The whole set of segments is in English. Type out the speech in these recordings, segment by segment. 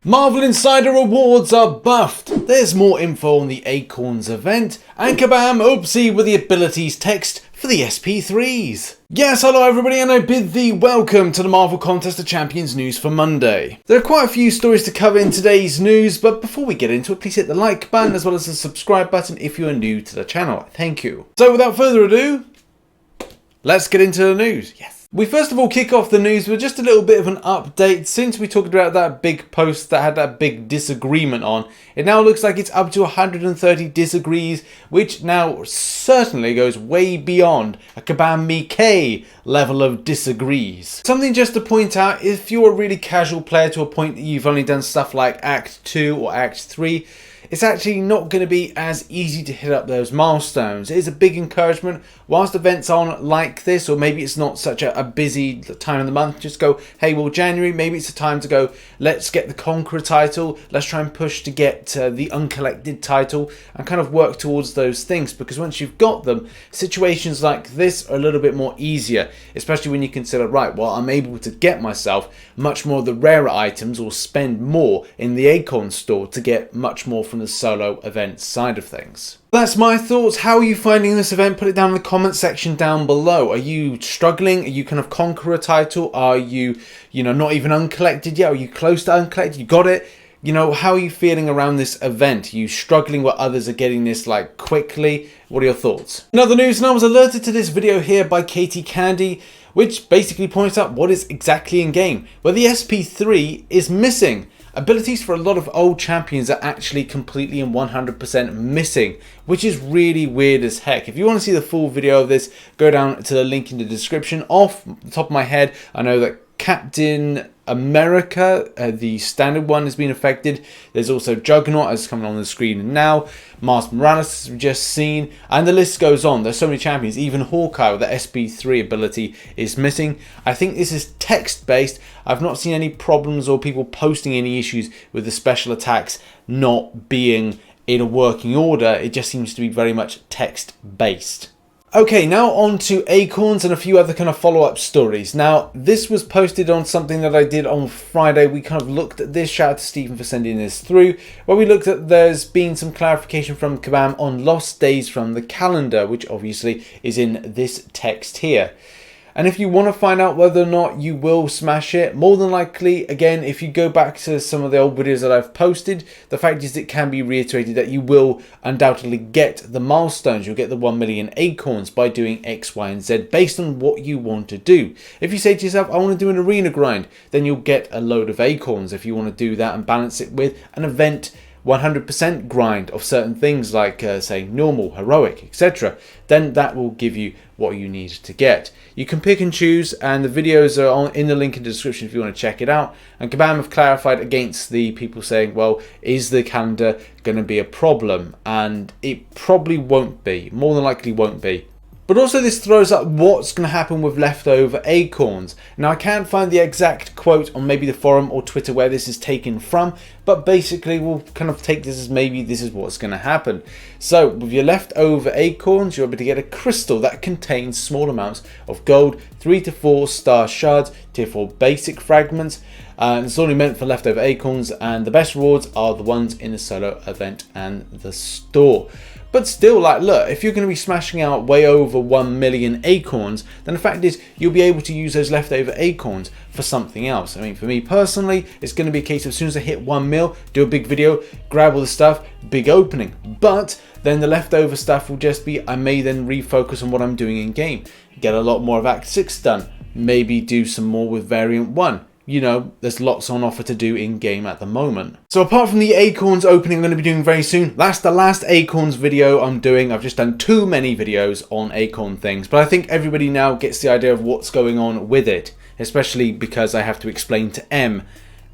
Marvel Insider Awards are buffed. There's more info on the Acorns event, and kabam, oopsie with the abilities text for the SP3s. Yes, hello everybody, and I bid thee welcome to the Marvel Contest of Champions news for Monday. There are quite a few stories to cover in today's news, but before we get into it, please hit the like button as well as the subscribe button if you are new to the channel. Thank you. So without further ado, let's get into the news. Yes. We first of all kick off the news with just a little bit of an update. Since we talked about that big post that had that big disagreement on, it now looks like it's up to 130 disagrees, which now certainly goes way beyond a kabam MCOC level of disagrees. Something just to point out, if you're a really casual player to a point that you've only done stuff like Act 2 or Act 3, it's actually not going to be as easy to hit up those milestones. It is a big encouragement. Whilst events aren't like this, or maybe it's not such a busy time of the month, just go, hey, well, January, maybe it's a time to go, let's get the Conqueror title, let's try and push to get the uncollected title, and kind of work towards those things, because once you've got them, situations like this are a little bit more easier, especially when you consider, right, well, I'm able to get myself much more of the rarer items, or spend more in the Acorns store to get much more from the solo event side of things. That's my thoughts. How are you finding this event? Put it down in the comment section down below. Are you struggling? Are you kind of Conqueror title? Are you, not even uncollected yet? Are you close to uncollected? You got it? How are you feeling around this event? Are you struggling where others are getting this like quickly? What are your thoughts? In other news, and I was alerted to this video here by Katie Candy, which basically points out what is exactly in game, where the SP3 is missing. Abilities for a lot of old champions are actually completely and 100% missing, which is really weird as heck. If you want to see the full video of this, go down to the link in the description. Off the top of my head, I know that Captain America, the standard one, has been affected. There's also Juggernaut, as coming on the screen now. Miles Morales, as we've just seen, and the list goes on. There's so many champions. Even Hawkeye with the SP3 ability is missing. I think this is text based. I've not seen any problems or people posting any issues with the special attacks not being in a working order. It just seems to be very much text based. Okay, now on to Acorns and a few other kind of follow-up stories. Now, this was posted on something that I did on Friday. We kind of looked at this. Shout out to Stephen for sending this through. Where we looked at there's been some clarification from kabam on lost days from the calendar, which obviously is in this text here. And if you want to find out whether or not you will smash it, more than likely, again, if you go back to some of the old videos that I've posted, the fact is it can be reiterated that you will undoubtedly get the milestones. You'll get the 1 million Acorns by doing X, Y, and Z based on what you want to do. If you say to yourself, I want to do an arena grind, then you'll get a load of Acorns. If you want to do that and balance it with an event 100% grind of certain things like say normal, heroic, etc., then that will give you what you need to get. You can pick and choose, and the videos are in the link in the description if you want to check it out. And kabam have clarified against the people saying, well, is the calendar going to be a problem? And it probably won't be, more than likely won't be. But also this throws up what's going to happen with leftover Acorns. Now I can't find the exact quote on maybe the forum or Twitter where this is taken from, but basically we'll kind of take this as maybe this is what's going to happen. So with your leftover Acorns, you're able to get a crystal that contains small amounts of gold, 3 to 4 star shards, tier 4 basic fragments, and it's only meant for leftover Acorns, and the best rewards are the ones in the solo event and the store. But still, like, look, if you're going to be smashing out way over 1 million Acorns, then the fact is you'll be able to use those leftover Acorns for something else. I mean, for me personally, it's going to be a case of as soon as I hit 1 mil, do a big video, grab all the stuff, big opening. But then the leftover stuff will just be, I may then refocus on what I'm doing in game. Get a lot more of Act 6 done. Maybe do some more with Variant 1. There's lots on offer to do in game at the moment. So apart from the Acorns opening I'm going to be doing very soon, that's the last Acorns video I'm doing. I've just done too many videos on Acorn things, but I think everybody now gets the idea of what's going on with it, especially because I have to explain to M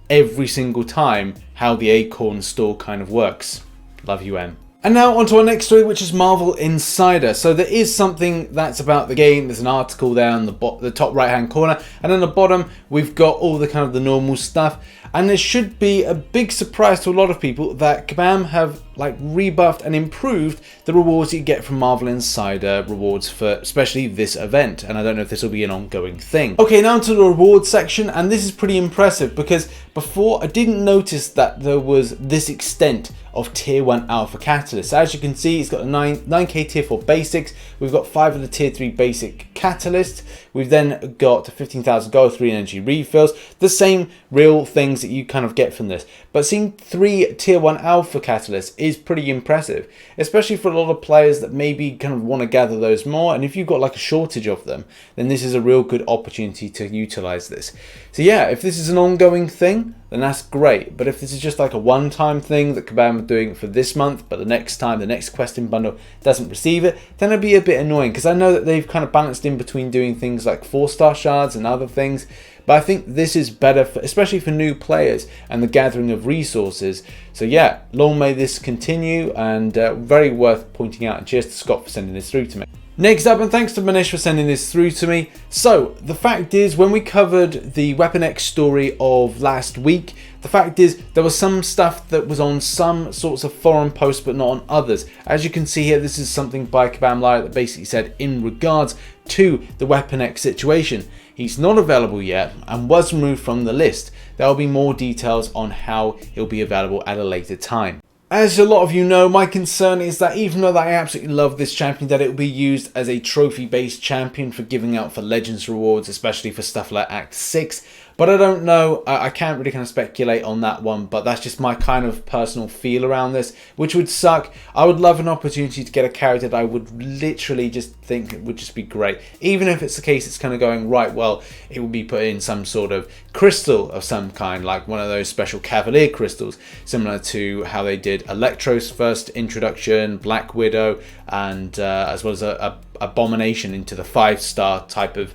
every single time how the Acorn store kind of works. Love you, M. And now on to our next story, which is Marvel Insider. So there is something that's about the game. There's an article there on the top right hand corner, and on the bottom we've got all the kind of the normal stuff. And there should be a big surprise to a lot of people that kabam have like rebuffed and improved the rewards you get from Marvel Insider rewards for especially this event, and I don't know if this will be an ongoing thing. Okay, now to the rewards section, and this is pretty impressive because before I didn't notice that there was this extent of tier 1 alpha catalysts. As you can see, it's got a 9k tier 4 basics, we've got 5 of the tier 3 basic catalysts, we've then got 15,000 gold, 3 energy refills, the same real things that you kind of get from this. But seeing 3 tier 1 alpha catalysts is pretty impressive, especially for a lot of players that maybe kind of want to gather those more, and if you've got like a shortage of them, then this is a real good opportunity to utilize this. So yeah, if this is an ongoing thing, then that's great. But if this is just like a one-time thing that Kabam are doing for this month, but the next time, the next questing bundle doesn't receive it, then it'd be a bit annoying, because I know that they've kind of balanced in between doing things like 4-star shards and other things, but I think this is better, for, especially for new players and the gathering of resources. So yeah, long may this continue, and very worth pointing out, and cheers to Scott for sending this through to me. Next up, and thanks to Manish for sending this through to me. So, the fact is, when we covered the Weapon X story of last week, the fact is, there was some stuff that was on some sorts of forum posts, but not on others. As you can see here, this is something by Kabam Liar that basically said, in regards to the Weapon X situation, he's not available yet and was removed from the list. There will be more details on how he'll be available at a later time. As a lot of you know, my concern is that even though I absolutely love this champion, that it will be used as a trophy-based champion for giving out for Legends rewards, especially for stuff like Act 6. But I don't know, I can't really kind of speculate on that one, but that's just my kind of personal feel around this, which would suck. I would love an opportunity to get a character that I would literally just think it would just be great. Even if it's the case it's kind of going, right, well, it will be put in some sort of crystal of some kind, like one of those special Cavalier crystals, similar to how they did Electro's first introduction, Black Widow, and as well as a Abomination into the 5-star type of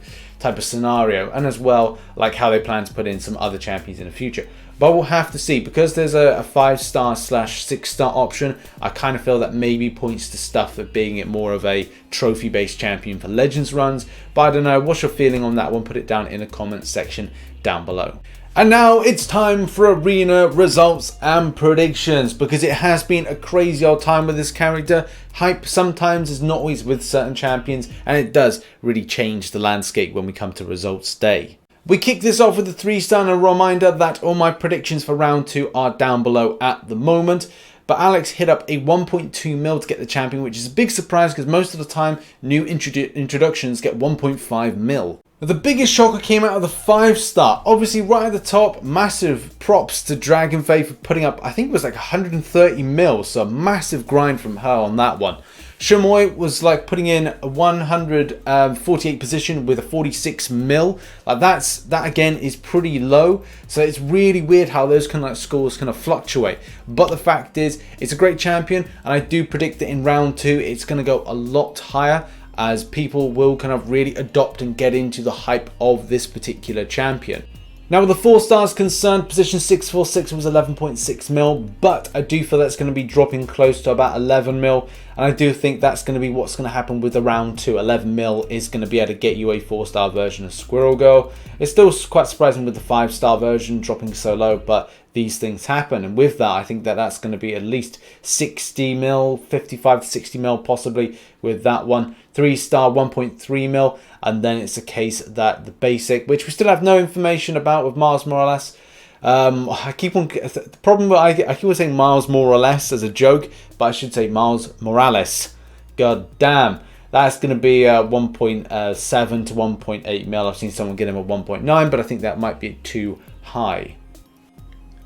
scenario, and as well like how they plan to put in some other champions in the future. But we'll have to see, because there's a 5-star / 6-star option. I kind of feel that maybe points to stuff that being it more of a trophy based champion for Legends runs, but I don't know. What's your feeling on that one? Put it down in the comments section down below. And now it's time for arena results and predictions, because it has been a crazy old time with this character. Hype sometimes is not always with certain champions, and it does really change the landscape when we come to results day. We kick this off with a 3-star, and a reminder that all my predictions for round 2 are down below at the moment. But Alex hit up a 1.2 mil to get the champion, which is a big surprise because most of the time new introductions get 1.5 mil. The biggest shocker came out of the 5-star. Obviously right at the top, massive props to Dragon Faith for putting up, I think it was like 130 mil, so a massive grind from her on that one. Shamoy was like putting in a 148 position with a 46 mil. Like that again is pretty low. So it's really weird how those kind of like scores kind of fluctuate. But the fact is, it's a great champion, and I do predict that in round 2 it's going to go a lot higher, as people will kind of really adopt and get into the hype of this particular champion. Now with the 4 stars concerned, position 646 was 11.6 mil, but I do feel that's going to be dropping close to about 11 mil, and I do think that's going to be what's going to happen with the round 2. 11 mil is going to be able to get you a 4-star version of Squirrel Girl. It's still quite surprising with the 5-star version dropping so low, but these things happen, and with that I think that that's going to be at least 60 mil, 55 to 60 mil possibly with that one. 3-star 1.3 mil, and then it's a case that the basic, which we still have no information about with Miles Morales. I keep on, the problem I keep on saying Miles more or less as a joke, but I should say Miles Morales. God damn. That's going to be 1.7 to 1.8 mil. I've seen someone get him a 1.9, but I think that might be too high.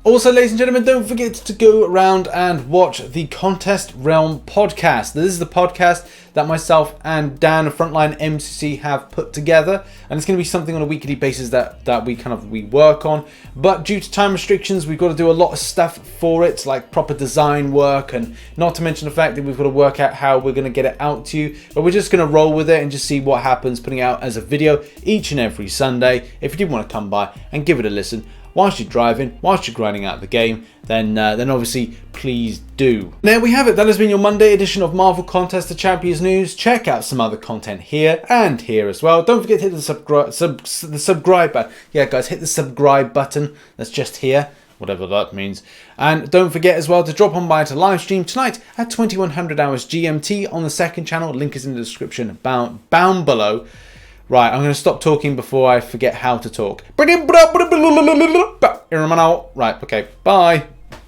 Also, ladies and gentlemen, don't forget to go around and watch the Contest Realm podcast. This is the podcast that myself and Dan of Frontline MCC have put together, and it's going to be something on a weekly basis that we work on. But due to time restrictions, we've got to do a lot of stuff for it, like proper design work, and not to mention the fact that we've got to work out how we're going to get it out to you. But we're just going to roll with it and just see what happens, putting it out as a video each and every Sunday. If you did want to come by and give it a listen whilst you're driving, whilst you're grinding out the game, then obviously please do. There we have it. That has been your Monday edition of Marvel Contest of Champions news. Check out some other content here and here as well. Don't forget to hit the subscribe button. Yeah, guys, hit the subscribe button. That's just here. whatever that means. And don't forget as well to drop on by to live stream tonight at 2100 hours GMT on the second channel. Link is in the description bound below. Right, I'm going to stop talking before I forget how to talk. Right, okay, bye.